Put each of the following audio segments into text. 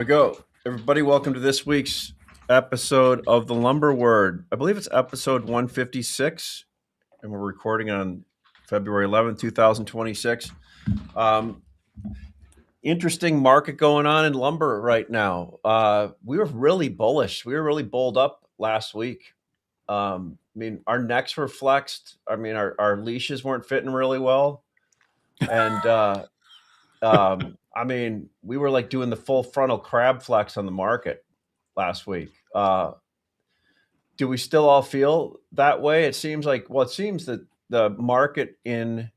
We go. Everybody, welcome to this week's episode of the Lumber Word. I believe it's episode 156, and we're recording on February 11th, 2026. Interesting market going on in lumber right now. We were really bullish. We were really bulled up last week. Our necks were flexed. Our leashes weren't fitting really well. And we were like doing the full frontal crab flex on the market last week. Do we still all feel that way? It seems that the market in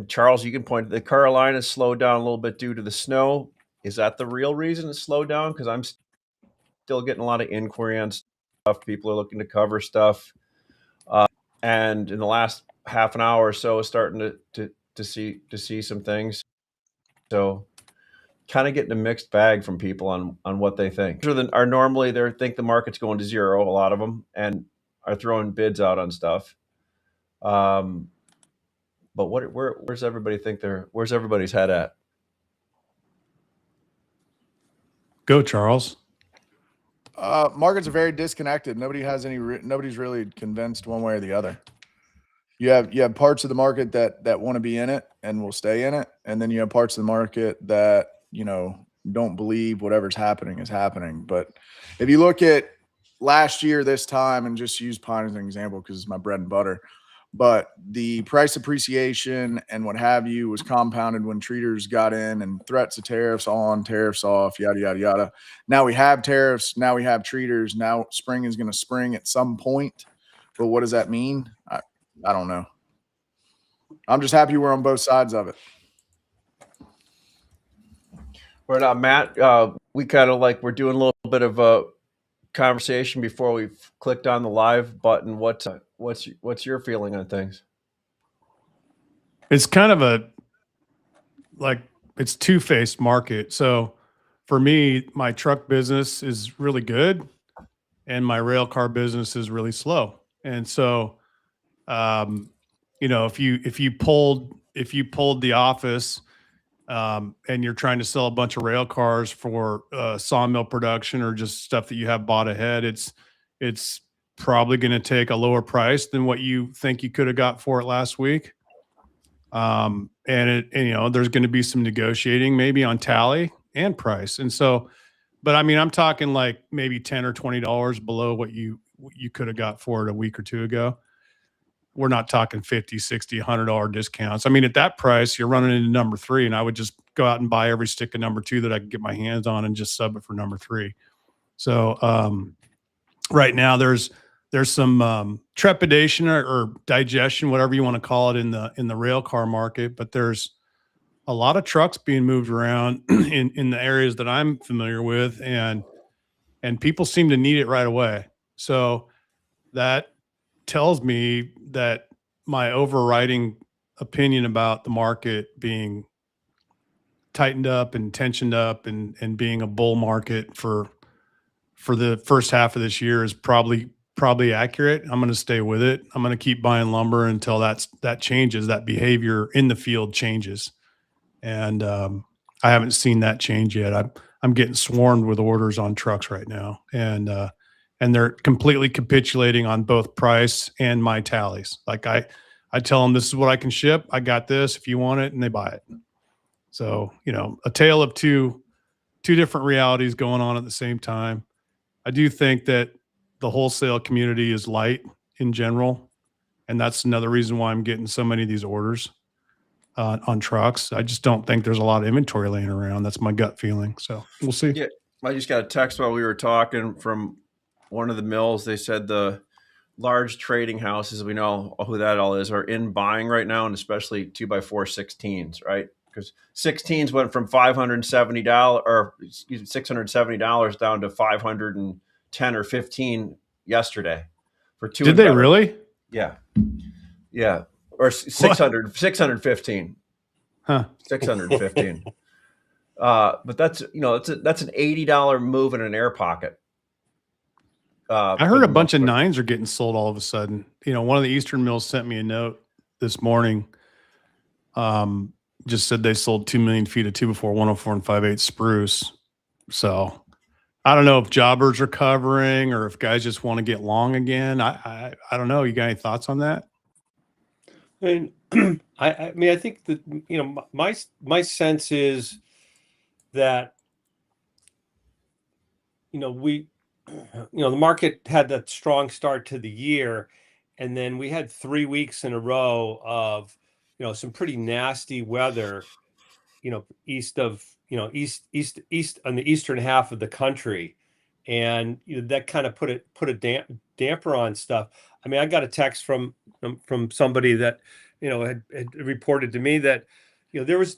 Charles, you can point to the Carolinas slowed down a little bit due to the snow. Is that the real reason it slowed down? Because I'm still getting a lot of inquiry on stuff. People are looking to cover stuff, and in the last half an hour or so, starting to see some things. So, kind of getting a mixed bag from people on what they think. Are normally they think the market's going to zero, a lot of them, and are throwing bids out on stuff. But where's everybody where's everybody's head at? Go, Charles. Markets are very disconnected. Nobody's really convinced one way or the other. You have parts of the market that want to be in it and will stay in it, and then you have parts of the market that don't believe whatever's happening is happening. But if you look at last year this time, and just use pine as an example because it's my bread and butter, but the price appreciation and what have you was compounded when treaters got in and threats of tariffs on, tariffs off, yada, yada, yada. Now we have tariffs. Now we have treaters. Now spring is going to spring at some point. But what does that mean? I don't know. I'm just happy we're on both sides of it. We're not, Matt. We kind of we're doing a little bit of a conversation before we've clicked on the live button. What's your feeling on things? It's kind of it's two-faced market. So for me, my truck business is really good and my rail car business is really slow. And so, if you pulled the office, and you're trying to sell a bunch of rail cars for sawmill production or just stuff that you have bought ahead, it's probably going to take a lower price than what you think you could have got for it last week. And there's going to be some negotiating maybe on tally and price. And so, but I'm talking like maybe $10 or $20 below what you could have got for it a week or two ago. We're not talking $50, $60, $100 discounts. At that price, you're running into number 3, and I would just go out and buy every stick of number 2 that I could get my hands on and just sub it for number 3. So right now there's some trepidation or digestion, whatever you want to call it, in the rail car market, but there's a lot of trucks being moved around in the areas that I'm familiar with, and people seem to need it right away. So that tells me that my overriding opinion about the market being tightened up and tensioned up and being a bull market for the first half of this year is probably accurate. I'm going to stay with it. I'm going to keep buying lumber until that changes, that behavior in the field changes. And I haven't seen that change yet. I'm getting swarmed with orders on trucks right now. And they're completely capitulating on both price and my tallies. Like I tell them, this is what I can ship. I got this if you want it, and they buy it. So, a tale of two different realities going on at the same time. I do think that the wholesale community is light in general, and that's another reason why I'm getting so many of these orders on trucks. I just don't think there's a lot of inventory laying around. That's my gut feeling. So we'll see. Yeah, I just got a text while we were talking from one of the mills. They said the large trading houses, we know who that all is, are in buying right now, and especially 2x4 16s, right? Because 16s went from $570 or $670 down to $510 or $15 yesterday for two. Did they really? Yeah. Or 615. Huh. 615. But that's that's an $80 move in an air pocket. I heard a bunch of 9s are getting sold all of a sudden. One of the Eastern mills sent me a note this morning. just said they sold 2 million feet of 2x4, 104 and 5/8 spruce. So I don't know if jobbers are covering or if guys just want to get long again. I don't know. You got any thoughts on that? I mean, I mean, I think that, you know, my sense is that, you know, the market had that strong start to the year, and then we had 3 weeks in a row of, you know, some pretty nasty weather, you know, east on the eastern half of the country, and you know, that kind of put a damper on stuff. I mean, I got a text from somebody that, you know, had reported to me that, you know, there's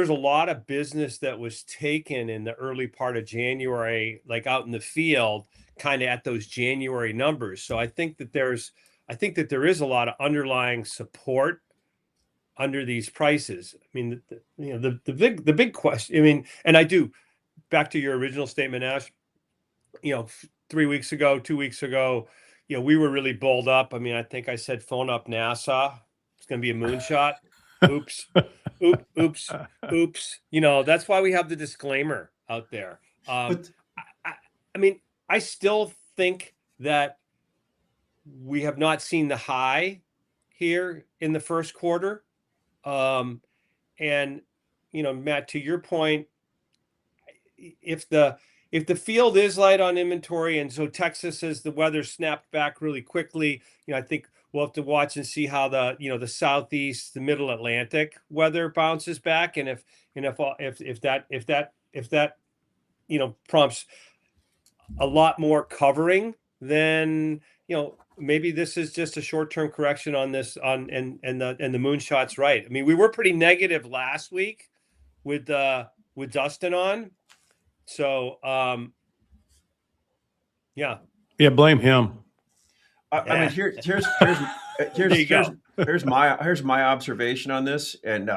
a lot of business that was taken in the early part of January, like out in the field, kind of at those January numbers. So I think that there is a lot of underlying support under these prices. I mean, you know, the big question. I mean, and I do, back to your original statement, Ash. You know, 3 weeks ago, 2 weeks ago, you know, we were really bulled up. I mean, I think I said phone up NASA. It's going to be a moonshot. Oops, oops. You know, that's why we have the disclaimer out there. But I mean, I still think that we have not seen the high here in the first quarter. And, you know, Matt, to your point, if the field is light on inventory, and so Texas, as the weather snapped back really quickly, you know, I think we'll have to watch and see how the Southeast, the Middle Atlantic weather bounces back, and if that you know, prompts a lot more covering, then, you know, maybe this is just a short-term correction on this, and the moonshot's right. I mean, we were pretty negative last week with Dustin on. So yeah. Yeah, blame him. I mean, here's my observation on this, and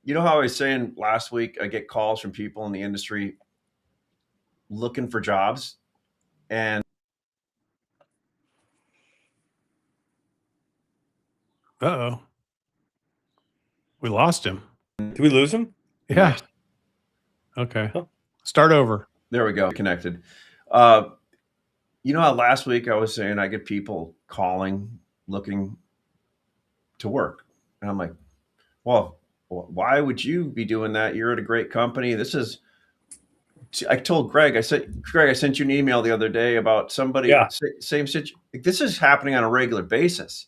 you know how I was saying last week, I get calls from people in the industry looking for jobs, and Uh-oh. We lost him. Did we lose him? Yeah. Okay. Huh. Start over. there we go, connected. You know how last week I was saying I get people calling looking to work, and I'm like, well, why would you be doing that? You're at a great company. This is, I told Greg, I said, Greg, I sent you an email the other day about somebody, Yeah. same situation. This is happening on a regular basis.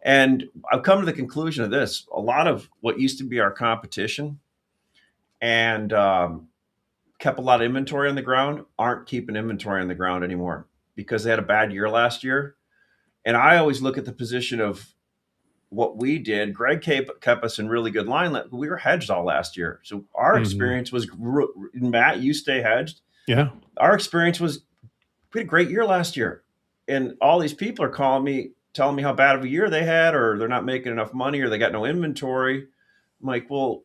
And I've come to the conclusion of this. A lot of what used to be our competition and kept a lot of inventory on the ground aren't keeping inventory on the ground anymore because they had a bad year last year. And I always look at the position of what we did. Greg kept us in really good line. We were hedged all last year. So our experience was, Matt, you stay hedged. Yeah. Our experience was, we had a great year last year. And all these people are calling me, telling me how bad of a year they had, or they're not making enough money, or they got no inventory. I'm like, well,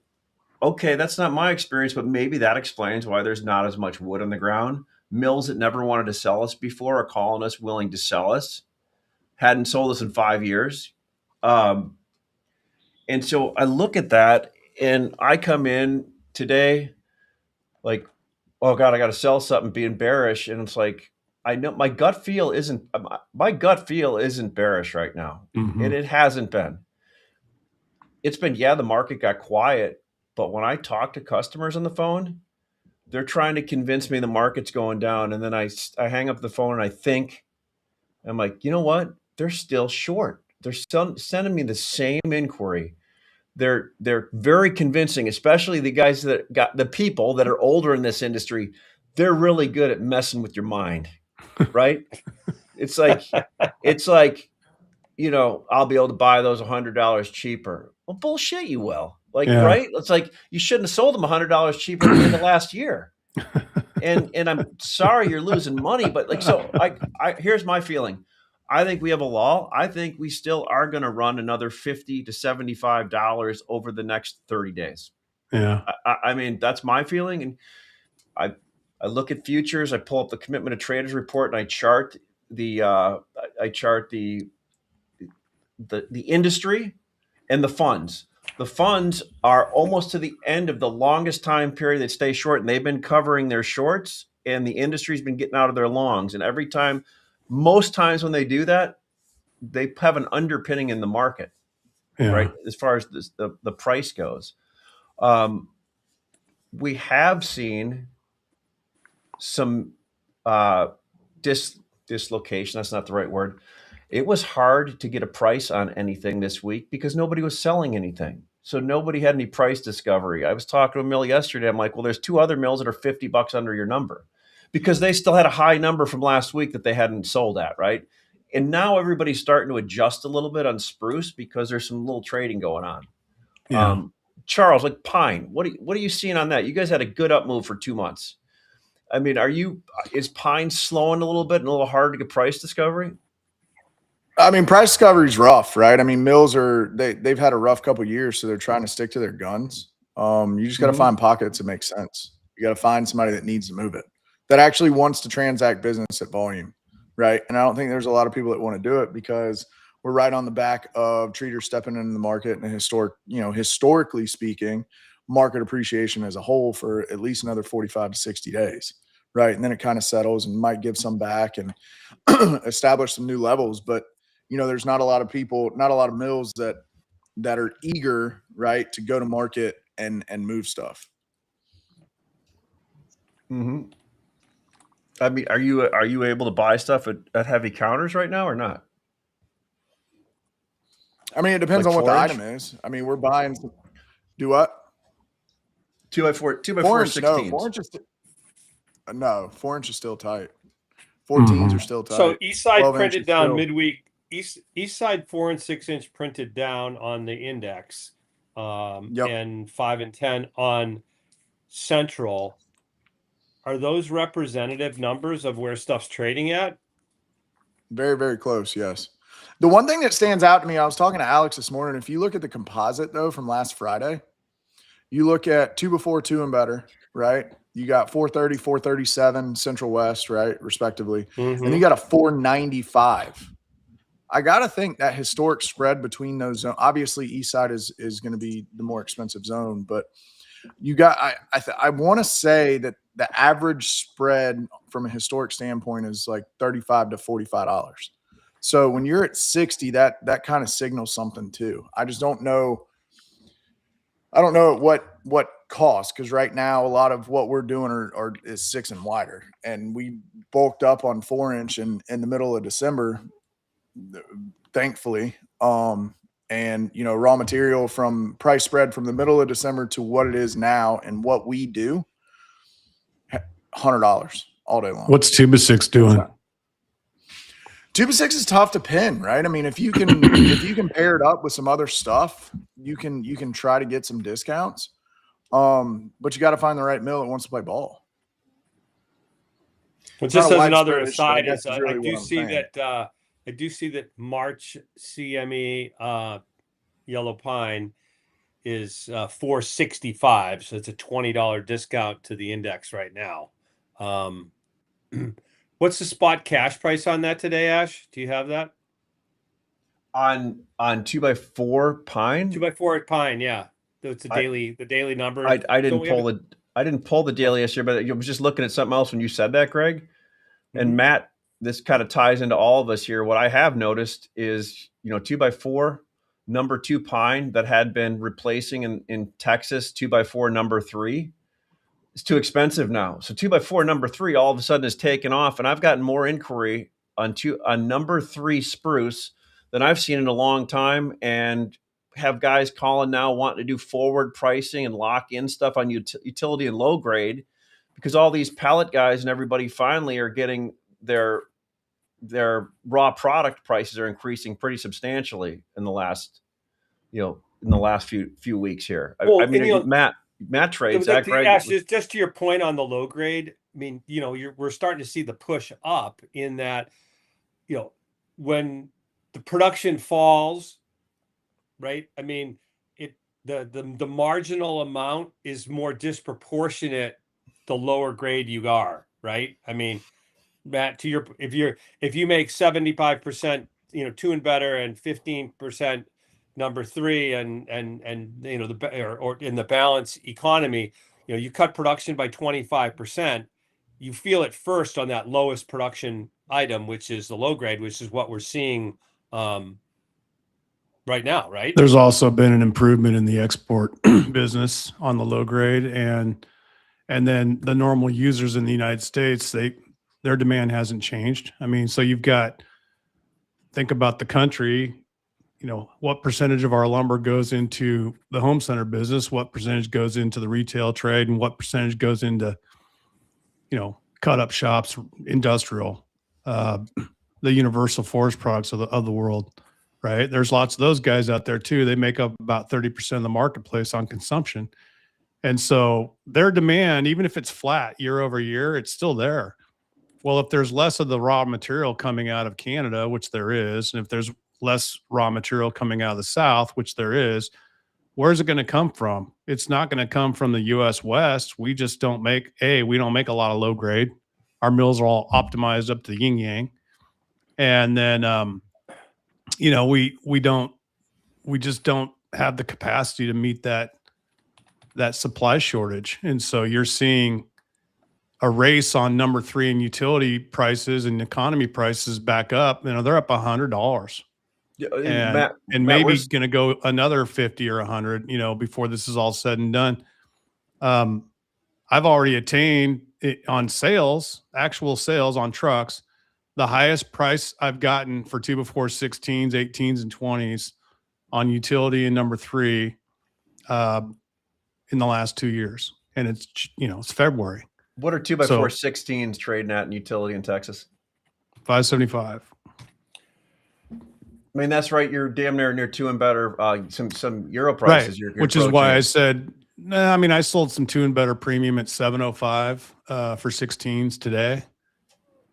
okay, that's not my experience, but maybe that explains why there's not as much wood on the ground. Mills that never wanted to sell us before are calling us, willing to sell us. Hadn't sold us in 5 years. And so I look at that, and I come in today like, oh God, I got to sell something, being bearish. And it's like, I know my gut feel isn't bearish right now. Mhm. And it hasn't been. It's been, yeah, the market got quiet, but when I talk to customers on the phone, they're trying to convince me the market's going down. And then I hang up the phone and I think, I'm like, you know what? They're still short. They're still sending me the same inquiry. They're very convincing, especially the guys that got the people that are older in this industry. They're really good at messing with your mind, right? It's like, you know, I'll be able to buy those $100 cheaper. Well, bullshit, you will. Like, Yeah. right? It's like you shouldn't have sold them $100 cheaper at the end of last year. And I'm sorry you're losing money, but like, so I here's my feeling. I think we have a lull. I think we still are going to run another $50 to $75 over the next 30 days. Yeah. I mean, that's my feeling. And I look at futures. I pull up the commitment of traders report, and I chart the industry and the funds. the funds are almost to the end of the longest time period that stay short, and they've been covering their shorts, and the industry's been getting out of their longs. And every time, most times when they do that, they have an underpinning in the market, Yeah. right? As far as the price goes. We have seen some dislocation. That's not the right word. It was hard to get a price on anything this week because nobody was selling anything. So nobody had any price discovery. I was talking to a mill yesterday. I'm like, well, there's two other mills that are $50 under your number because they still had a high number from last week that they hadn't sold at, right? And now everybody's starting to adjust a little bit on spruce because there's some little trading going on. Yeah. Charles, like pine, what are you seeing on that? You guys had a good up move for 2 months. I mean, is pine slowing a little bit and a little hard to get price discovery? I mean, price discovery is rough, right? I mean, mills they've had a rough couple of years, so they're trying to stick to their guns. You just got to find pockets that make sense. You got to find somebody that needs to move it, that actually wants to transact business at volume, right? And I don't think there's a lot of people that want to do it because we're right on the back of treaters stepping into the market and historically speaking, market appreciation as a whole for at least another 45 to 60 days, right? And then it kind of settles and might give some back and establish some new levels, but there's not a lot of people, not a lot of mills that are eager, right, to go to market and move stuff. Mm-hmm. I mean, are you able to buy stuff at heavy counters right now or not? I mean, it depends Like on what the 4-inch? item is. I mean, we're buying. Do what? 2x4, 2x4 4-inch? 16s. No, 4-inch is no. 4-inch is still tight. 14s are still tight. So east side 12-inch printed is down still- midweek. East side 4 and 6-inch printed down on the index, and 5 and 10 on central. Are those representative numbers of where stuff's trading at? Very, very close. Yes. The one thing that stands out to me, I was talking to Alex this morning. If you look at the composite though from last Friday, you look at 2 before 2 and better, right? You got 430, 437 Central West, right, respectively, and you got a 495. I got to think that historic spread between those zones, obviously East Side is going to be the more expensive zone, but you got, I want to say that the average spread from a historic standpoint is like $35 to $45. So when you're at 60, that kind of signals something too. I just don't know. I don't know what cost, because right now a lot of what we're doing is 6 and wider, and we bulked up on 4-inch in the middle of December, thankfully. And raw material from price spread from the middle of December to what it is now and what we do, $100 all day long. What's 2x6 doing? 2x6 is tough to pin, right? I mean, if you can pair it up with some other stuff, you can try to get some discounts. But you got to find the right mill that wants to play ball. Well, just as another widespread issue, aside, guess is is really I do what I'm see saying. that I do see that March CME yellow pine is 465, so it's a $20 discount to the index right now. What's the spot cash price on that today, Ash? Do you have that? On 2x4 pine? 2x4 pine, yeah. It's the daily number. I didn't pull the daily yesterday, but I was just looking at something else when you said that, Greg. And Matt, this kind of ties into all of us here. What I have noticed is, 2x4 number 2 pine that had been replacing in Texas 2x4 number 3. It's too expensive now. So 2x4 number 3 all of a sudden is taken off, and I've gotten more inquiry on number 3 spruce than I've seen in a long time, and have guys calling now wanting to do forward pricing and lock in stuff on utility and low grade, because all these pallet guys and everybody finally are getting their raw product prices are increasing pretty substantially in the last few weeks here. Well, I mean, Matt trades that, Greg. Ash, just to your point on the low grade, I mean, we're starting to see the push up in that, when the production falls, right? I mean, the marginal amount is more disproportionate the lower grade you are, right? I mean, Matt, if you make 75%, 2 and better, and 15% number three, and you know, or in the balance economy, you know, you cut production by 25%, you feel it first on that lowest production item, which is the low grade, which is what we're seeing right now, right? There's also been an improvement in the export business on the low grade, and then the normal users in the United States, their demand hasn't changed. I mean, so you've got, think about the country, you know, what percentage of our lumber goes into the home center business, what percentage goes into the retail trade, and what percentage goes into, you know, cut up shops, industrial, the universal forest products of the world, right? There's lots of those guys out there too. They make up about 30% of the marketplace on consumption. And so their demand, even if it's flat year over year, it's still there. Well, if there's less of the raw material coming out of Canada, which there is, and if there's less raw material coming out of the South, which there is, where's it going to come from? It's not going to come from the US West. We just don't make, we don't make a lot of low grade. Our mills are all optimized up to the yin yang. And then, you know, we just don't have the capacity to meet that supply shortage. And so you're seeing a race on number three in utility prices and economy prices back up. You know, they're up $100. Yeah, And, Matt, maybe going to go another 50 or 100, you know, before this is all said and done. I've already attained it on sales, actual sales on trucks, the highest price I've gotten for 2x4 16s, 18s, and 20s on utility and number three in the last 2 years. And it's, you know, it's February. what are 2x4 16s trading at in utility in Texas? $575. I mean, that's right. You're damn near two and better. Some euro prices. Right. Which is why I said, I mean, I sold some two and better premium at 705 for 16s today.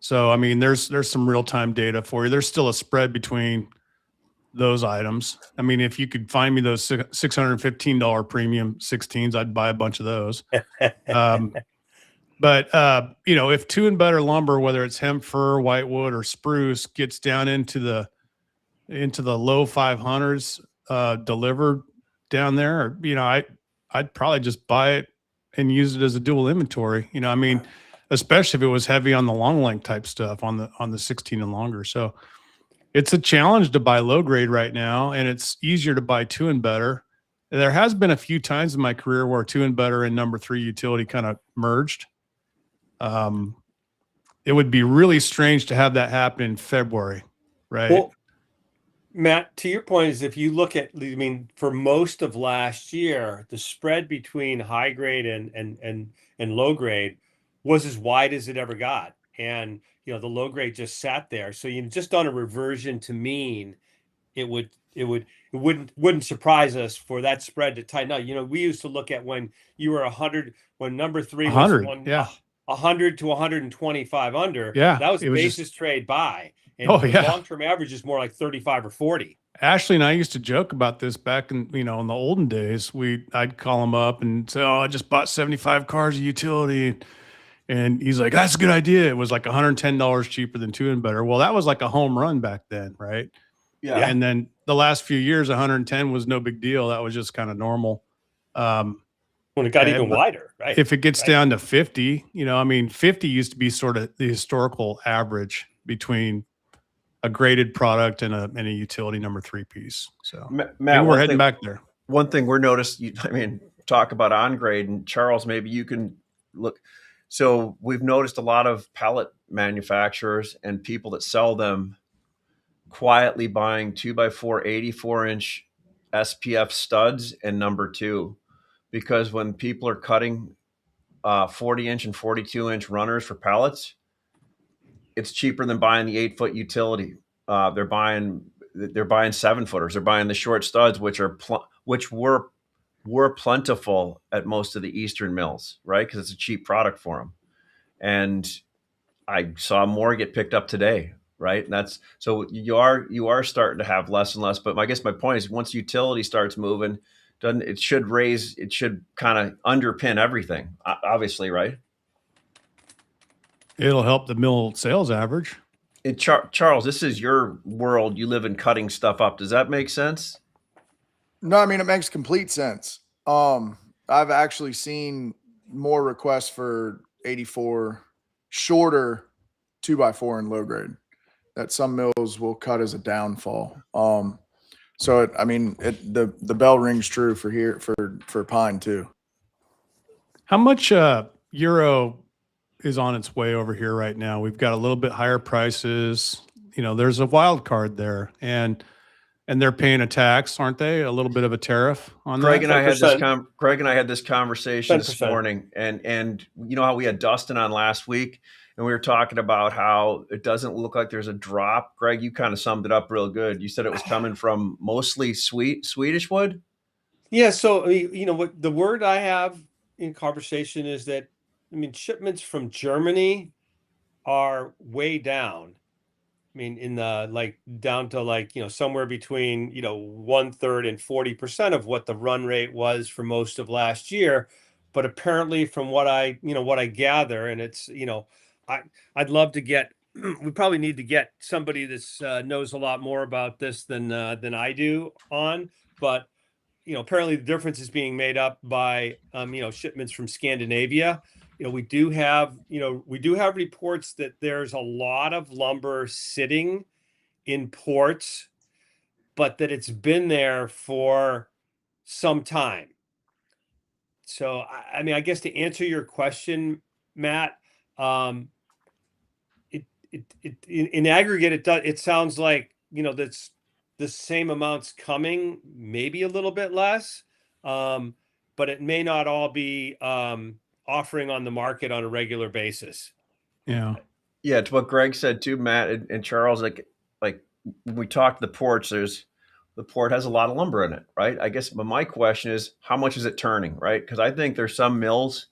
So, I mean, there's some real time data for you. There's still a spread between those items. I mean, if you could find me those $615 premium 16s, I'd buy a bunch of those. But you know, if two and better lumber, whether it's hemp, fir, whitewood, or spruce, gets down into the low 500s delivered down there, or, you know, I'd probably just buy it and use it as a dual inventory. You know, I mean, especially if it was heavy on the long length type stuff on the 16 and longer. So it's a challenge to buy low grade right now, and it's easier to buy two and better. There has been a few times in my career where two and better and number three utility kind of merged. It would be really strange to have that happen in February, right? Well, Matt, to your point is, if you look at, I mean, for most of last year, the spread between high grade and low grade was as wide as it ever got. And, you know, the low grade just sat there. So you just on a reversion to mean, it wouldn't surprise us for that spread to tighten out. You know, we used to look at when you were 100, when number three was 100 to 125 under. Yeah, that was basis trade buy. And long-term average is more like 35 or 40. Ashley and I used to joke about this back in, you know, in the olden days. I'd call him up and say, "Oh, I just bought 75 cars of utility." And he's like, "That's a good idea." It was like $110 cheaper than two and better. Well, that was like a home run back then, right? Yeah. And then the last few years, 110 was no big deal. That was just kind of normal. When it got even wider, right? If it gets down to 50, you know, I mean, 50 used to be sort of the historical average between a graded product and a utility number three piece. So Matt, we're heading back there. One thing we're noticed, I mean, talk about on grade, and Charles, maybe you can look. So we've noticed a lot of pallet manufacturers and people that sell them quietly buying 2x4 84-inch SPF studs and number two, because when people are cutting 40-inch and 42-inch runners for pallets, it's cheaper than buying the 8-foot utility. They're buying 7-footers. They're buying the short studs, which were plentiful at most of the Eastern mills, right? Because it's a cheap product for them. And I saw more get picked up today, right? And that's, so you are starting to have less and less. But I guess my point is, once utility starts moving, it should kind of underpin everything, obviously, right? It'll help the mill sales average. Charles, this is your world. You live in cutting stuff up. Does that make sense? No, I mean, it makes complete sense. I've actually seen more requests for 84 shorter 2x4 and low grade that some mills will cut as a downfall. So I mean, the bell rings true for here for pine too. How much euro is on its way over here right now? We've got a little bit higher prices. You know, there's a wild card there, and they're paying a tax, aren't they? A little bit of a tariff on Greg that. and I had this 10%. Greg and I had this conversation this 10%. morning, and you know how we had Dustin on last week, and we were talking about how it doesn't look like there's a drop. Greg, you kind of summed it up real good. You said it was coming from mostly Swedish wood. Yeah. So, you know, what the word I have in conversation is that, I mean, shipments from Germany are way down. I mean, in the like down to like, you know, somewhere between, you know, 1/3 and 40% of what the run rate was for most of last year. But apparently from what I gather, and it's, you know, I'd love to get, we probably need to get somebody that's knows a lot more about this than I do on, but you know, apparently the difference is being made up by, you know, shipments from Scandinavia. You know, we do have reports that there's a lot of lumber sitting in ports, but that it's been there for some time. So, I mean, I guess to answer your question, Matt, in aggregate, it sounds like, you know, that's the same amounts coming, maybe a little bit less, but it may not all be offering on the market on a regular basis. Yeah. Yeah, to what Greg said too, Matt and Charles. Like when we talked the ports, the port has a lot of lumber in it, right? I guess, but my question is, how much is it turning, right? Because I think there's some mills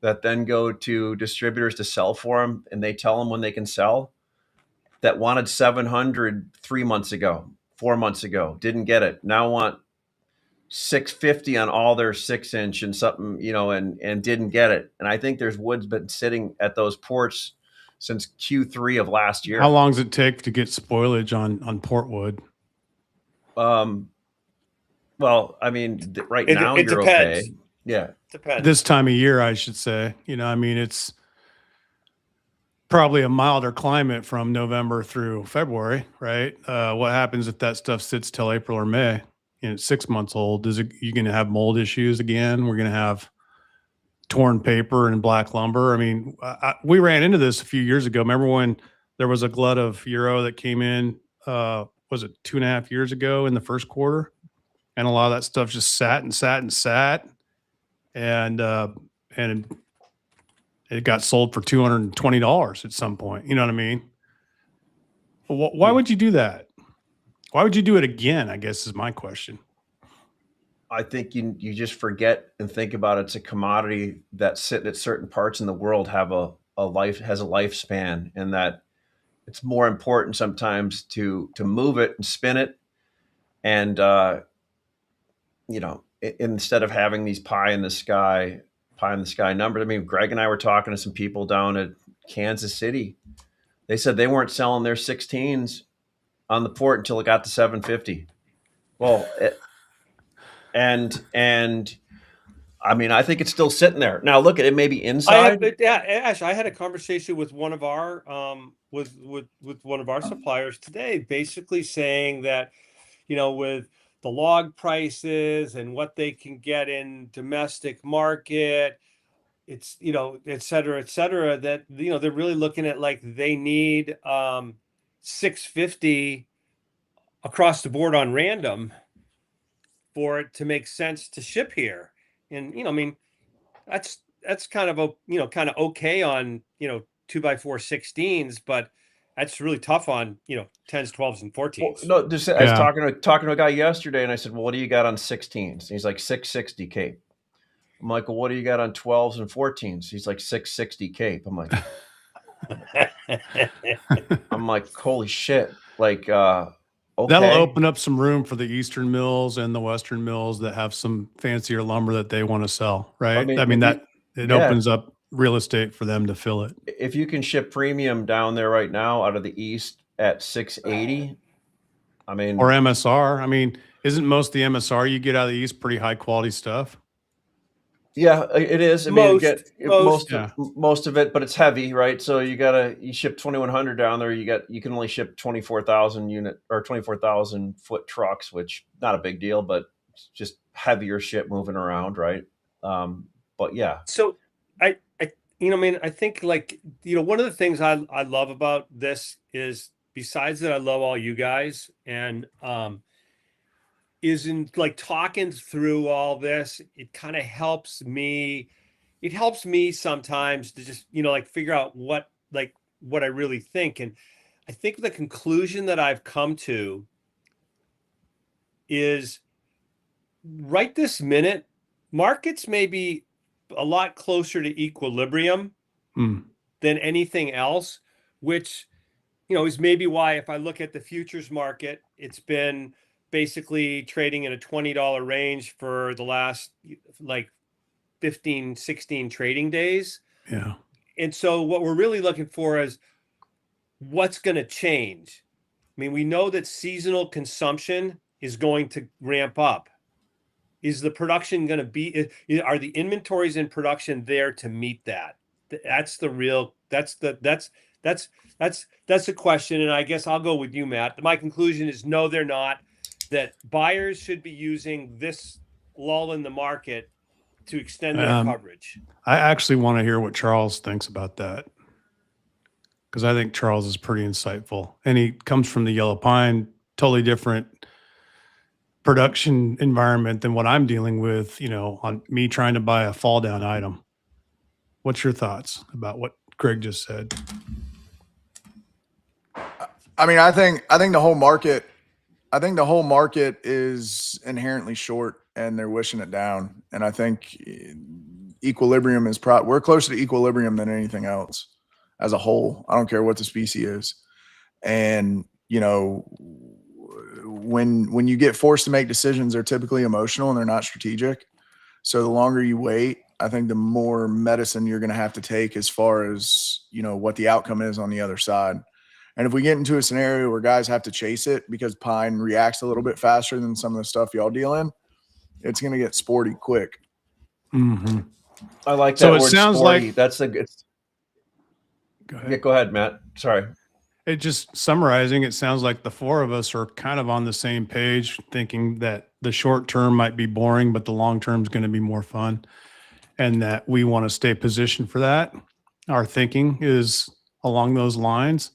that then go to distributors to sell for them, and they tell them when they can sell. That wanted 700 3 months ago, 4 months ago, didn't get it. Now want 650 on all their 6-inch and something, you know, and didn't get it. And I think there's wood's been sitting at those ports since Q3 of last year. How long does it take to get spoilage on portwood? Well, I mean, right now It you're depends. okay. Yeah. Depends. This time of year, I should say. You know, I mean, it's probably a milder climate from November through February, right? What happens if that stuff sits till April or May and it's 6 months old? You going to have mold issues again? We're going to have torn paper and black lumber. I mean, we ran into this a few years ago. Remember when there was a glut of euro that came in? Was it 2.5 years ago in the first quarter? And a lot of that stuff just sat and sat and sat, and it got sold for $220 at some point. You know what I mean? Why would you do that? Why would you do it again? I guess is my question. I think you just forget and think about it's a commodity that's sitting at certain parts in the world has a lifespan, and that it's more important sometimes to move it and spin it, and you know, instead of having these pie in the sky numbers. I mean, Greg and I were talking to some people down at Kansas City. They said they weren't selling their 16s on the port until it got to 750. Well, and I mean, I think it's still sitting there. Now, look at it, maybe inside. Ash, I had a conversation with one of our with one of our suppliers today, basically saying that, you know, with the log prices and what they can get in domestic market, it's, you know, et cetera, that, you know, they're really looking at like they need 650 across the board on random for it to make sense to ship here. And, you know, I mean, that's kind of kind of okay on, you know, 2x4 16s, but that's really tough on, you know, 10s, 12s, and 14s. Well, no, just I was talking to a guy yesterday, and I said, "Well, what do you got on 16s?" And he's like 660 cape. I'm like, "Well, what do you got on 12s and 14s?" He's like 660 cape. I'm like, "Holy shit!" Like, okay. That'll open up some room for the Eastern mills and the Western mills that have some fancier lumber that they want to sell, right? I mean that it opens up real estate for them to fill it. If you can ship premium down there right now out of the East at 680, I mean, or MSR. I mean, Isn't most of the MSR you get out of the East pretty high quality stuff? Yeah, it is. I mean, you get Most. most of it, but it's heavy, right? So you ship 2,100 down there. You can only ship 24,000 unit or 24,000 foot trucks, which not a big deal, but it's just heavier shit moving around, right? But yeah. So I I think like, one of the things I love about this is, besides that, I love all you guys, and is in like talking through all this, it kind of helps me. It helps me sometimes to just, like figure out what I really think. And I think the conclusion that I've come to is, right this minute, markets may be a lot closer to equilibrium than anything else, which, is maybe why, if I look at the futures market, it's been basically trading in a $20 range for the last like 15, 16 trading days. Yeah. And so what we're really looking for is what's going to change. I mean, we know that seasonal consumption is going to ramp up. Is the production going to be, are the inventories in production there to meet that? That's the real, that's the question. And I guess I'll go with you, Matt. My conclusion is no, they're not. That buyers should be using this lull in the market to extend their coverage. I actually want to hear what Charles thinks about that, because I think Charles is pretty insightful, and he comes from the Yellow Pine, totally different production environment than what I'm dealing with, on me trying to buy a fall down item. What's your thoughts about what Greg just said? I mean, I think the whole market is inherently short, and they're wishing it down. And I think equilibrium is we're closer to equilibrium than anything else as a whole. I don't care what the species is. And, when you get forced to make decisions, they're typically emotional and they're not strategic. So the longer you wait, I think the more medicine you're going to have to take as far as, what the outcome is on the other side. And if we get into a scenario where guys have to chase it because Pine reacts a little bit faster than some of the stuff y'all deal in, it's going to get sporty quick. Mm-hmm. I like that So word, it sounds sporty. like That's a good. Go ahead. Yeah, go ahead, Matt. Sorry. It just summarizing, it sounds like the four of us are kind of on the same page, thinking that the short term might be boring, but the long term is going to be more fun, and that we want to stay positioned for that. Our thinking is along those lines.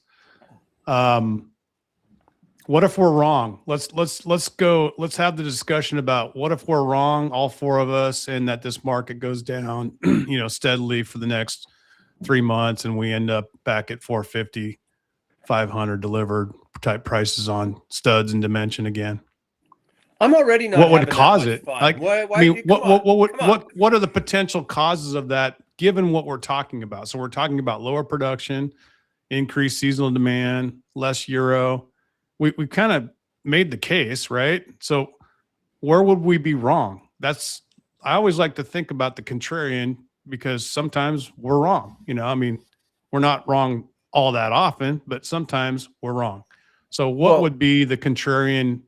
What if we're wrong? Let's have the discussion about what if we're wrong, all four of us, and that this market goes down, steadily for the next 3 months, and we end up back at 450, 500 delivered type prices on studs and dimension again. I'm already not. What would cause it? Fun. Like, why, I mean, what are the potential causes of that, given what we're talking about? So we're talking about lower production, increased seasonal demand, less euro. We kind of made the case, right? So where would we be wrong? I always like to think about the contrarian, because sometimes we're wrong. I mean, we're not wrong all that often, but sometimes we're wrong. So what would be the contrarian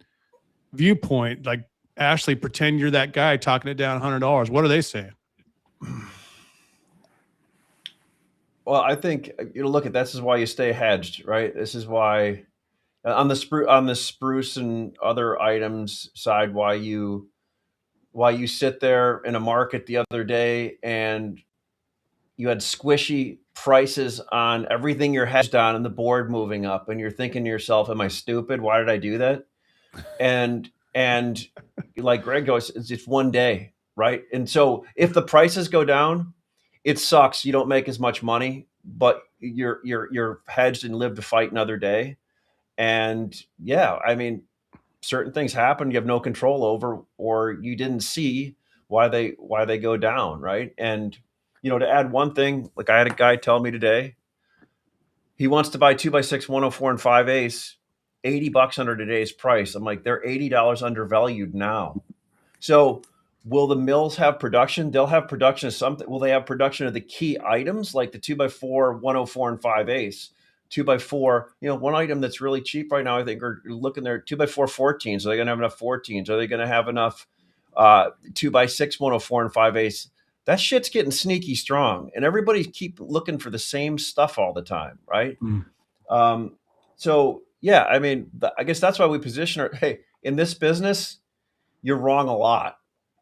viewpoint? Like, Ashley, pretend you're that guy talking it down $100. What are they saying? Well, I think look at this is why you stay hedged, right? This is why on the spruce and other items side, why you sit there in a market the other day and you had squishy prices on everything you're hedged on and the board moving up, and you're thinking to yourself, am I stupid? Why did I do that? And like Greg goes, it's one day, right? And so if the prices go down, it sucks. You don't make as much money, but you're hedged and live to fight another day. And yeah, I mean, certain things happen you have no control over, or you didn't see why they go down, right? And to add one thing, like I had a guy tell me today, he wants to buy 2x6 104 and 5 ace, $80 under today's price. I'm like, they're $80 undervalued now. So will the mills have production? They'll have production of something. Will they have production of the key items like the 2x4 104 and 5 ace? 2x4. One item that's really cheap right now, I think, are looking there 2x4 14s. Are they going to have enough 14s? Are they going to have enough 2x6 104 and 5/8? That shit's getting sneaky strong, and everybody keep looking for the same stuff all the time, right? So yeah, I mean, I guess that's why we position our. Hey, in this business, you're wrong a lot,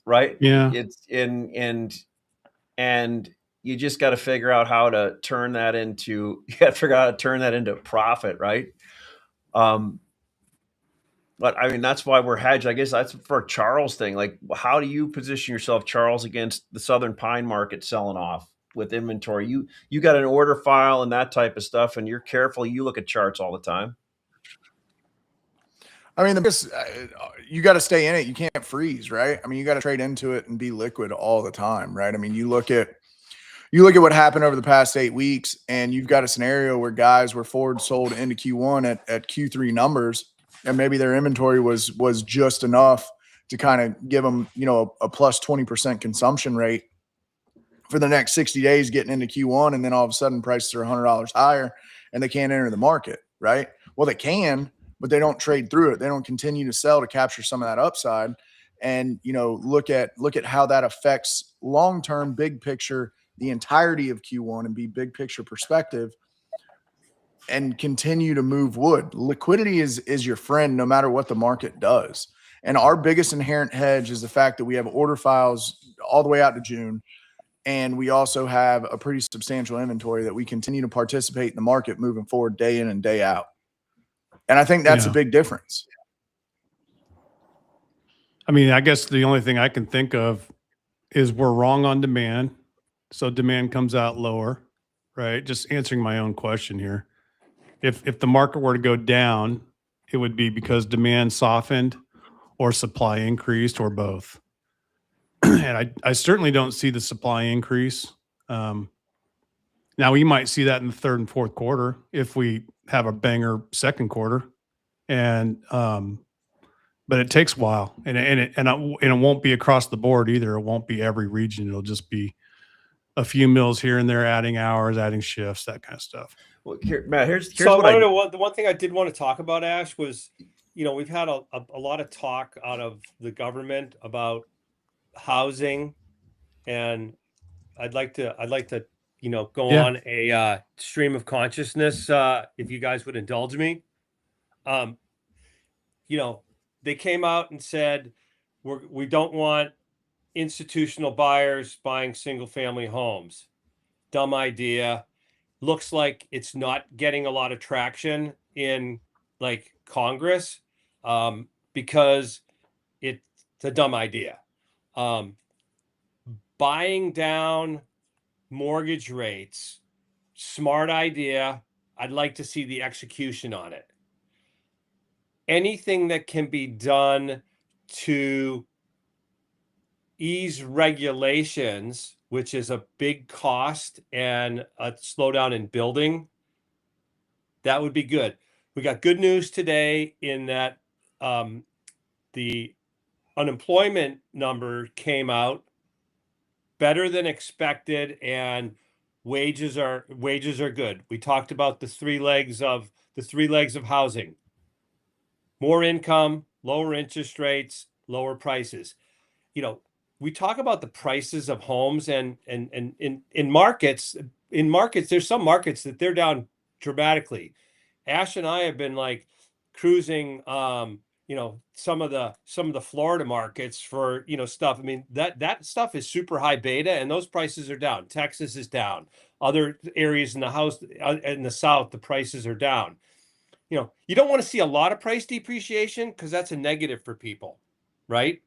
right? Yeah. It's and you just got to figure out how to turn that into. You got to figure out how to turn that into profit, right? But I mean, that's why we're hedged. I guess that's for Charles thing. Like, how do you position yourself, Charles, against the Southern Pine market selling off with inventory? You got an order file and that type of stuff, and you're careful. You look at charts all the time. I mean, you got to stay in it. You can't freeze, right? I mean, you got to trade into it and be liquid all the time, right? I mean, you look at what happened over the past 8 weeks, and you've got a scenario where guys were forward sold into Q1 at Q3 numbers, and maybe their inventory was just enough to kind of give them, a plus 20% consumption rate for the next 60 days getting into Q1. And then all of a sudden prices are $100 higher and they can't enter the market, right? Well, they can, but they don't trade through it. They don't continue to sell to capture some of that upside. And, look at how that affects long-term, big picture, the entirety of Q1, and be big picture perspective, and continue to move wood. Liquidity is your friend no matter what the market does. And our biggest inherent hedge is the fact that we have order files all the way out to June. And we also have a pretty substantial inventory that we continue to participate in the market moving forward day in and day out. And I think that's a big difference. I mean, I guess the only thing I can think of is we're wrong on demand. So demand comes out lower, right? Just answering my own question here. If the market were to go down, it would be because demand softened or supply increased or both. And I certainly don't see the supply increase. Now we might see that in the third and fourth quarter if we have a banger second quarter, and but it takes a while, and it won't be across the board either. It won't be every region. It'll just be a few mills here and there, adding hours, adding shifts, that kind of stuff. Well, Matt, here's so what the one thing I did want to talk about, Ash, was we've had a lot of talk out of the government about housing, and I'd like to go on a stream of consciousness, if you guys would indulge me. They came out and said we don't want institutional buyers buying single family homes. Dumb idea. Looks like it's not getting a lot of traction in like Congress, because it's a dumb idea. Buying down mortgage rates, smart idea. I'd like to see the execution on it. Anything that can be done to ease regulations, which is a big cost and a slowdown in building, that would be good. We got good news today in that the unemployment number came out better than expected, and wages are good. We talked about the three legs of housing: more income, lower interest rates, lower prices. We talk about the prices of homes, and in markets, there's some markets that they're down dramatically. Ash and I have been like cruising, some of the Florida markets for, stuff. I mean, that stuff is super high beta, and those prices are down. Texas is down. Other areas in the South, the prices are down. You don't want to see a lot of price depreciation because that's a negative for people, right?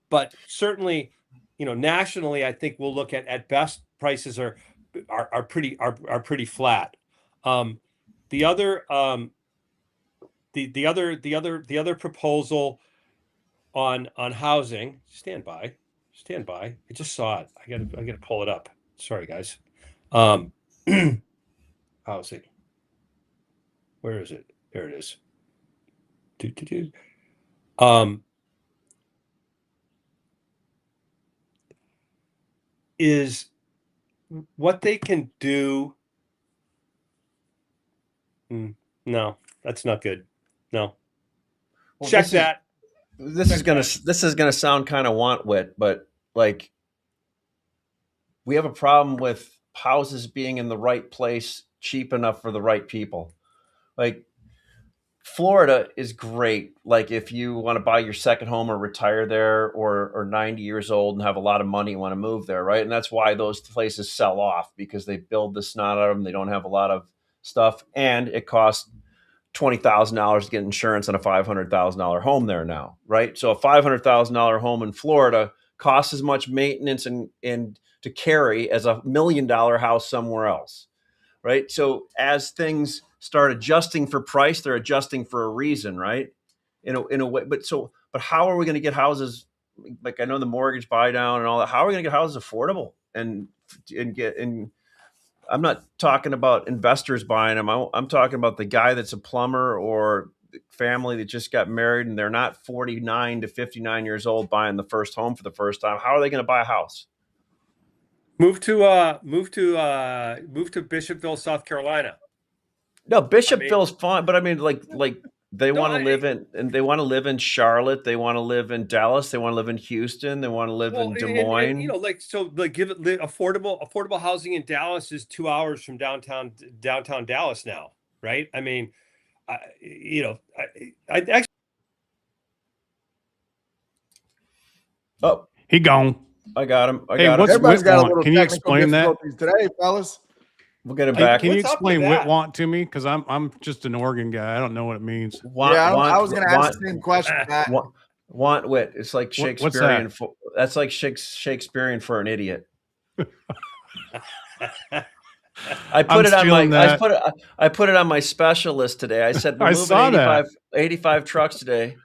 But certainly, nationally, I think we'll look at best prices are pretty flat. The other proposal on housing. Stand by. I just saw it. I gotta pull it up. Sorry, guys. Housing. Where is it? There it is. Is what they can do No, that's not good. No. Well, Check that. This is gonna sound kind of want-wit, but like we have a problem with houses being in the right place, cheap enough for the right people. Like Florida is great. Like if you want to buy your second home or retire there, or 90 years old and have a lot of money and want to move there, right? And that's why those places sell off, because they build the snot out of them. They don't have a lot of stuff, and it costs $20,000 to get insurance on a $500,000 home there now, right? So a $500,000 home in Florida costs as much maintenance and to carry as $1 million house somewhere else, right? So as things start adjusting for price, they're adjusting for a reason, right? In a way, but how are we going to get houses? Like I know the mortgage buy down and all that. How are we going to get houses affordable and I'm not talking about investors buying them. I'm talking about the guy that's a plumber or family that just got married and they're not 49 to 59 years old buying the first home for the first time. How are they going to buy a house? Move to Bishopville, South Carolina. No, Bishopville's fine, but I mean, like they No, want to live in Charlotte. They want to live in Dallas. They want to live in Houston. They want to live in Des Moines. And, give it affordable housing in Dallas is 2 hours from downtown Dallas now, right? I mean, I actually. Oh, he gone. I got him. Everybody's got a little Can you technical explain that? difficulties today, fellas. We'll get him back. Can you What's up with explain that? Whitwant to me? Because I'm just an Oregon guy. I don't know what it means. I was going to ask the same question. Want wit. It's like Shakespearean. What's That's like Shakespearean for an idiot. I put it on my special list today. I said we're moving 85 trucks today.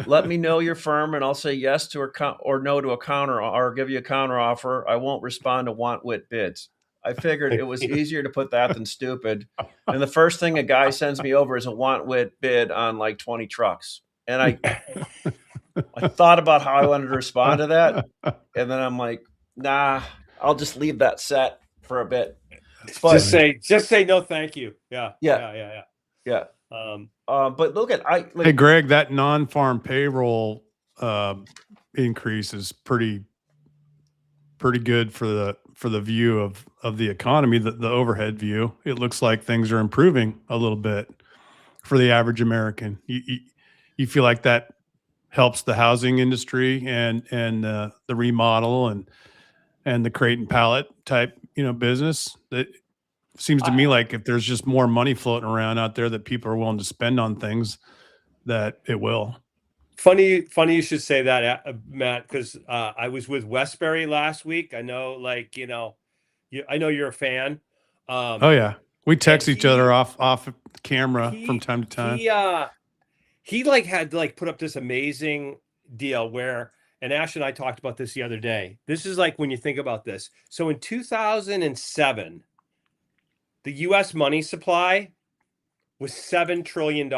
Let me know your firm, and I'll say yes to or no to a counter, or give you a counter offer. I won't respond to want wit bids. I figured it was easier to put that than stupid. And the first thing a guy sends me over is a want wit bid on like 20 trucks. And I thought about how I wanted to respond to that. And then I'm like, nah, I'll just leave that set for a bit. But just say no, thank you. Yeah. But look at hey Greg, that non-farm payroll increase is pretty good for the view of the economy, the overhead view. It looks like things are improving a little bit for the average American. You feel like that helps the housing industry and the remodel and the crate and pallet type business. That seems to me like if there's just more money floating around out there that people are willing to spend on things, that it will. Funny you should say that, Matt, because I was with Westbury last week. I know, I know you're a fan. Oh yeah, we text each other off camera from time to time. He had to put up this amazing deal where, and Ash and I talked about this the other day. This is when you think about this. So in 2007, the U.S. money supply was $7 trillion.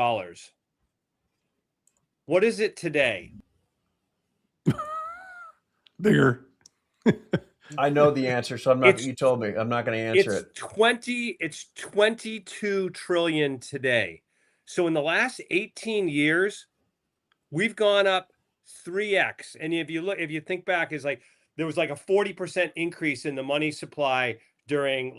What is it today? Bigger. I know the answer, so I'm not. You told me I'm not going to answer it. It's 22 trillion today. So in the last 18 years, we've gone up 3x. And if you think back, there was a 40% increase in the money supply during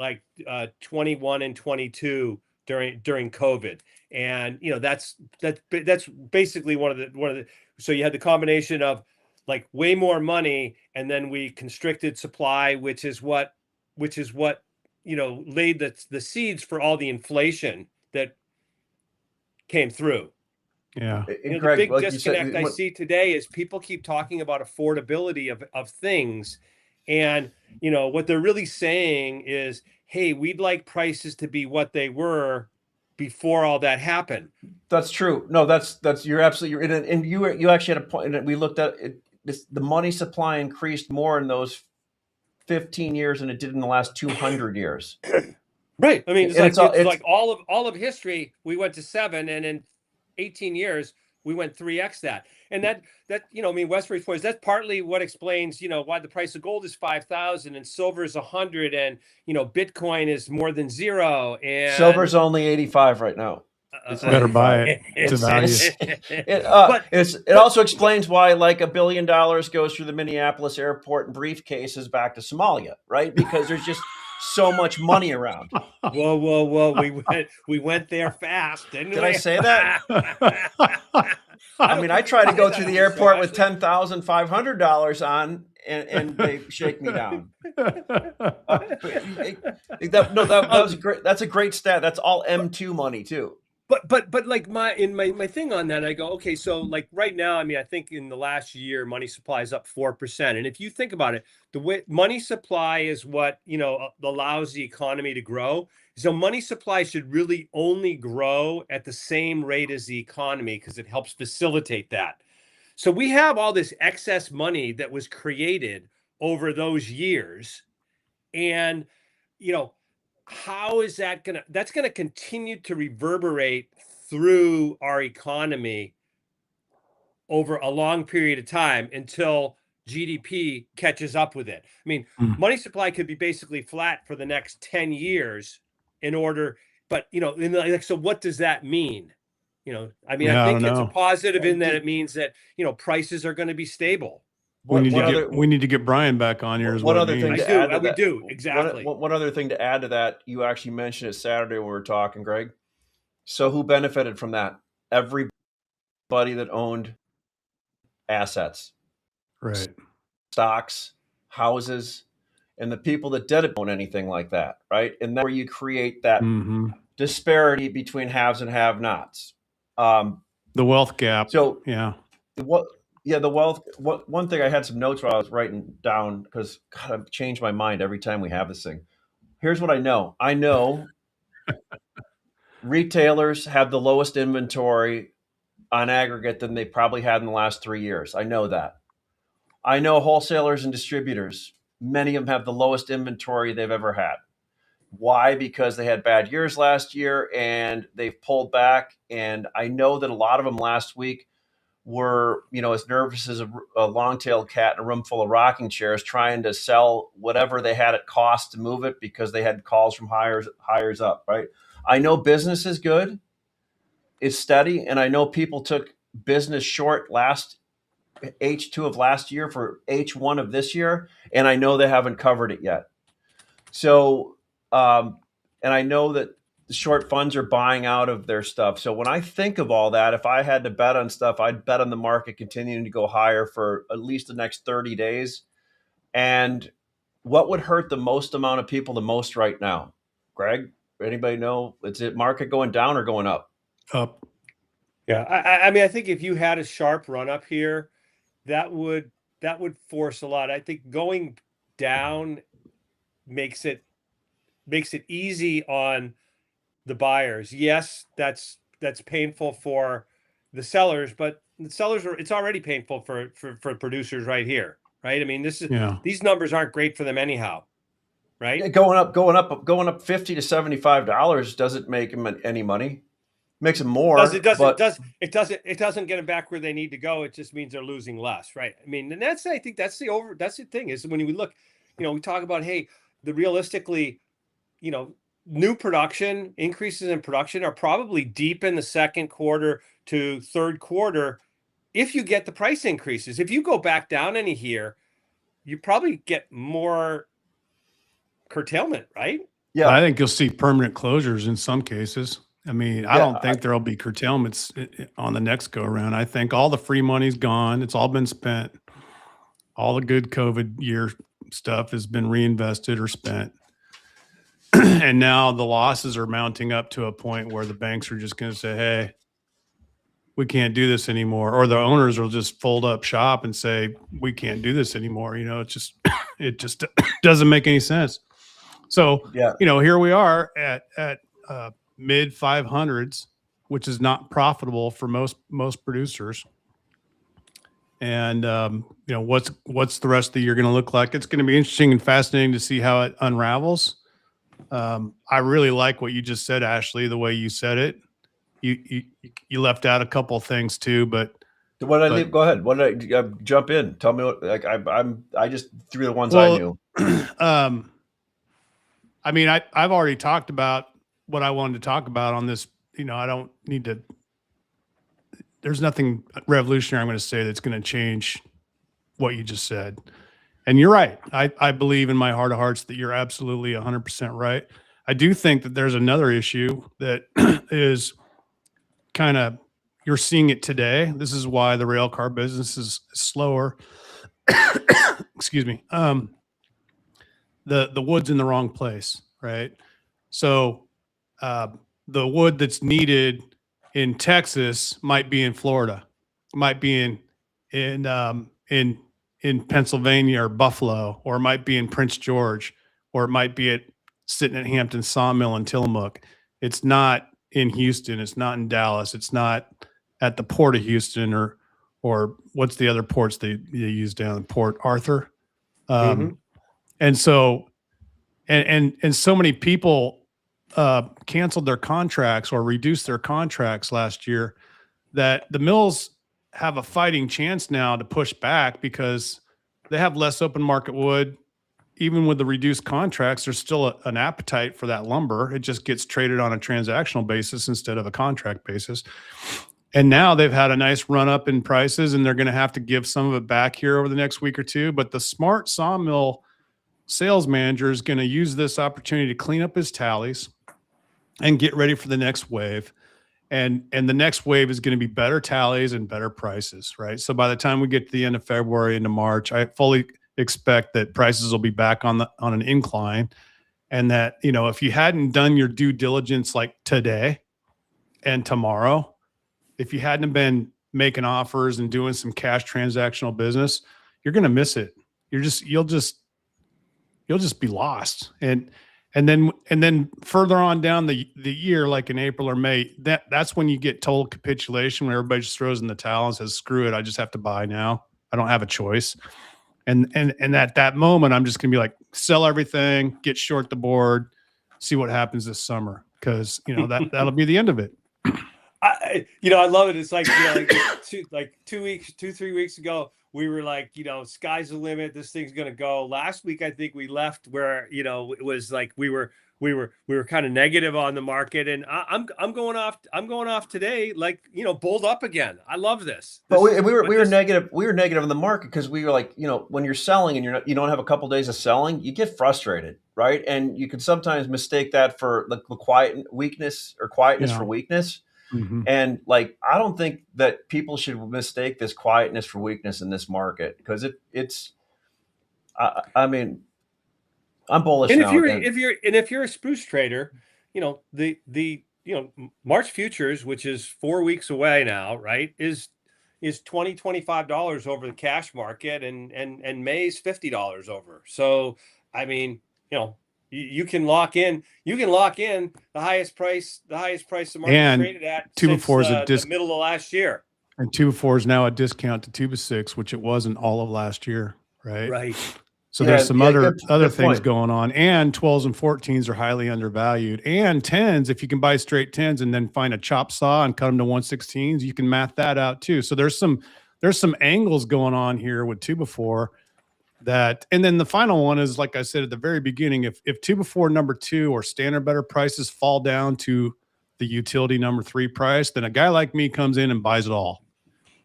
21 and 22 during COVID. And that's basically one of the so you had the combination of way more money, and then we constricted supply, which is what laid the seeds for all the inflation that came through. Yeah. The big disconnect I see today is people keep talking about affordability of things, and what they're really saying is, hey, we'd like prices to be what they were before all that happened. That's true. No, that's you're absolutely right. And you actually had a point. And we looked at it. The money supply increased more in those 15 years than it did in the last 200 years. Right. I mean, it's all of history. We went to 7, and in 18 years We went 3x that. And that you know, I mean, Westbury Forest, that's partly what explains, you know, why the price of gold is 5,000 and silver is 100 and, you know, Bitcoin is more than zero. And Silver's only 85 right now. It's Better buy it. It's a value. It also explains why like $1 billion goes through the Minneapolis airport in briefcases back to Somalia, right? Because there's just so much money around. Whoa. We went there fast, didn't we? Did I say that? I mean, I try to go through the airport with $10,500 on, and they shake me down. That was great. That's a great stat. That's all M2 money too. But like my thing on that, I go, okay, so like right now, I mean, I think in the last year, money supply is up 4%. And if you think about it, the way money supply is what, you know, allows the economy to grow. So money supply should really only grow at the same rate as the economy because it helps facilitate that. So we have all this excess money that was created over those years. And, you know, how is that's going to continue to reverberate through our economy over a long period of time until GDP catches up with it. I mean, money supply could be basically flat for the next 10 years in order, but you know, so what does that mean? You know, I mean, I think it's a positive in that it means that, you know, prices are going to be stable. We need to get Brian back on here. One other thing to add to that. We do, exactly. One other thing to add to that, you actually mentioned it Saturday when we were talking, Greg. So who benefited from that? Everybody that owned assets, right? Stocks, houses, and the people that didn't own anything like that, right? And that's where you create that disparity between haves and have-nots. The wealth gap. So yeah. The wealth. One thing I had some notes while I was writing down because God, I've changed my mind every time we have this thing. Here's what I know. I know retailers have the lowest inventory on aggregate than they probably had in the last 3 years. I know that. I know wholesalers and distributors, many of them have the lowest inventory they've ever had. Why? Because they had bad years last year and they've pulled back. And I know that a lot of them last week were, you know, as nervous as a long-tailed cat in a room full of rocking chairs trying to sell whatever they had at cost to move it because they had calls from hires up, right? I know business is good. It's steady. And I know people took business short last H2 of last year for H1 of this year. And I know they haven't covered it yet. So, and I know that the short funds are buying out of their stuff. So when I think of all that, if I had to bet on stuff, I'd bet on the market continuing to go higher for at least the next 30 days. And what would hurt the most amount of people the most right now? Greg, anybody know? Is it market going down or going up? Up. Yeah. I mean, I think if you had a sharp run up here, that would force a lot. I think going down makes it easy on the buyers. Yes, that's painful for the sellers, but the sellers it's already painful for producers right here, right? I mean, these numbers aren't great for them anyhow, right? Yeah, going up $50 to $75 doesn't make them any money. Makes them more. It doesn't get them back where they need to go. It just means they're losing less, right? I mean, and I think that's the thing is when we look, you know, we talk about, hey, realistically, you know, new production increases in production are probably deep in the second quarter to third quarter. If you get the price increases, if you go back down any here, you probably get more curtailment, right? Yeah. I think you'll see permanent closures in some cases. I mean, I don't think there'll be curtailments on the next go around. I think all the free money's gone. It's all been spent. All the good COVID year stuff has been reinvested or spent. And now the losses are mounting up to a point where the banks are just going to say, hey, we can't do this anymore. Or the owners will just fold up shop and say, we can't do this anymore. You know, it just doesn't make any sense. So, you know, here we are at mid 500s, which is not profitable for most producers. And, you know, what's the rest of the year going to look like? It's going to be interesting and fascinating to see how it unravels. I really like what you just said, Ashley, the way you said it. you left out a couple of things too, but What did I leave? Go ahead. What did I jump in? Tell me what. Like I just threw the ones I knew. I mean, I've already talked about what I wanted to talk about on this. You know, I don't need to. There's nothing revolutionary I'm going to say that's going to change what you just said. And you're right. I believe in my heart of hearts that you're absolutely 100% right. I do think that there's another issue that is kind of, you're seeing it today. This is why the rail car business is slower. Excuse me. The wood's in the wrong place, right? So the wood that's needed in Texas might be in Florida, might be in Pennsylvania or Buffalo, or it might be in Prince George, or it might be sitting at Hampton Sawmill in Tillamook. It's not in Houston. It's not in Dallas. It's not at the Port of Houston or what's the other ports they use down in Port Arthur. And so, and so many people canceled their contracts or reduced their contracts last year that the mills have a fighting chance now to push back because they have less open market wood. Even with the reduced contracts, there's still an appetite for that lumber. It just gets traded on a transactional basis instead of a contract basis. And now they've had a nice run up in prices, and they're going to have to give some of it back here over the next week or two. But the smart sawmill sales manager is going to use this opportunity to clean up his tallies and get ready for the next wave. And the next wave is going to be better tallies and better prices, right? So by the time we get to the end of February into March, I fully expect that prices will be back on an incline, and that, you know, if you hadn't done your due diligence like today and tomorrow, if you hadn't been making offers and doing some cash transactional business, you're going to miss it. You'll just be lost. And then further on down the year, like in April or May, that's when you get total capitulation, when everybody just throws in the towel and says, screw it, I just have to buy now. I don't have a choice. And at that moment, I'm just going to be like, sell everything, get short the board, see what happens this summer. Because, you know, that'll be the end of it. I love it. It's like, like 3 weeks ago, we were like, sky's the limit. This thing's going to go. Last week, I think we left where, it was like we were kind of negative on the market, and I'm going off today, like, bulled up again. I love this. But we were negative. We were negative on the market because we were like, when you're selling and you don't have a couple of days of selling, you get frustrated, right? And you can sometimes mistake that for the quietness for weakness. Mm-hmm. And like, I don't think that people should mistake this quietness for weakness in this market, because it's. I mean, I'm bullish. And now. if you're a spruce trader, the March futures, which is 4 weeks away now, right, is $20-$25 over the cash market, and May's $50 over. So I mean, you can lock in the highest price the market traded at since the middle of last year. And 2-4 is now a discount to 2-6, which it wasn't all of last year, right? Right. So there's some other things going on, and 12s and 14s are highly undervalued, and 10s, if you can buy straight 10s and then find a chop saw and cut them to 1/16s, you can math that out too. So there's some angles going on here with 2-4. That, and then the final one is, like I said at the very beginning, if 2-4 number 2 or standard better prices fall down to the utility number 3 price, then a guy like me comes in and buys it all.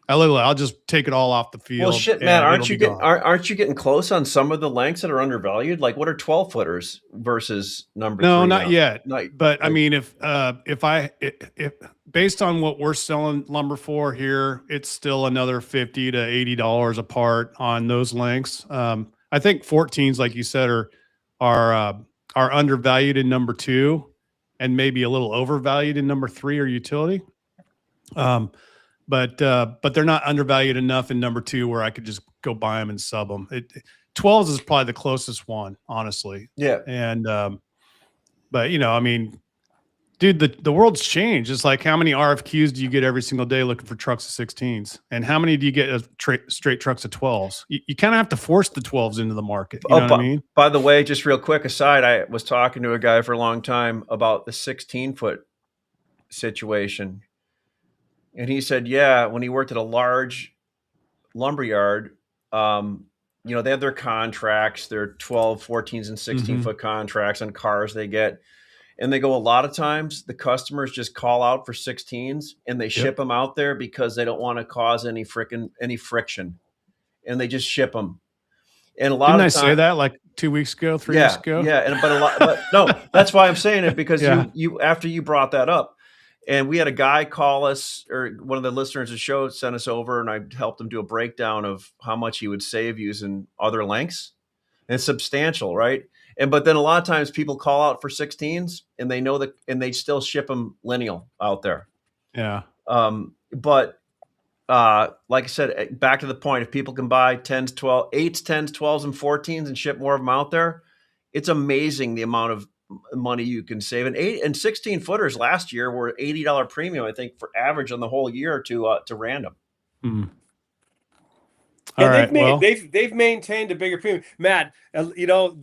I'll just take it all off the field. Well, shit, man, aren't you getting close on some of the lengths that are undervalued? Like, what are 12 footers versus number 3? No, not yet. But I mean, if based on what we're selling lumber for here, it's still another $50 to $80 a part on those lengths. I think 14s, like you said, are undervalued in number 2, and maybe a little overvalued in number 3 or utility. But they're not undervalued enough in number 2 where I could just go buy them and sub them. 12s is probably the closest one, honestly. Yeah. And but I mean, dude, the world's changed. It's like, how many RFQs do you get every single day looking for trucks of 16s, and how many do you get straight trucks of 12s? You kind of have to force the 12s into the market. You know what I mean? By the way, just real quick aside, I was talking to a guy for a long time about the 16-foot situation. And he said, yeah, when he worked at a large lumberyard, you know, they have their contracts, their 12, 14s and 16 foot contracts on cars they get. And they go, a lot of times the customers just call out for 16s and they ship them out there because they don't want to cause any friction, and they just ship them. And a lot Didn't of I times, say that like 2 weeks ago, 3 weeks ago? Yeah. And, but no, that's why I'm saying it, because Yeah. you, after you brought that up, and we had a guy call us, or one of the listeners of the show sent us over, and I helped him do a breakdown of how much he would save using other lengths. And it's substantial, right? But then a lot of times people call out for 16s and they know that, and they still ship them lineal out there. Yeah. But like I said, back to the point, if people can buy 10s, 12, 8s, 10s, 12s, and 14s and ship more of them out there, it's amazing the amount of money you can save. And 8 and 16 footers last year were $80 premium, I think, for average on the whole year to random. All Yeah, right. they've maintained a bigger premium. Matt, you know,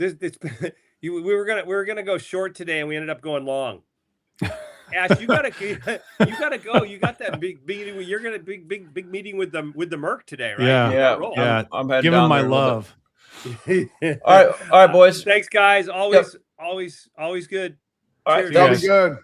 we were gonna go short today, and we ended up going long. Ash, you gotta go. You got that big meeting. You're gonna big meeting with the Merc today, right? Yeah. You gotta roll. Yeah. I'm heading Give him down my there a little love. bit. All right, boys. Thanks, guys. Always good. All right, Cheers. That'll Yes. be good.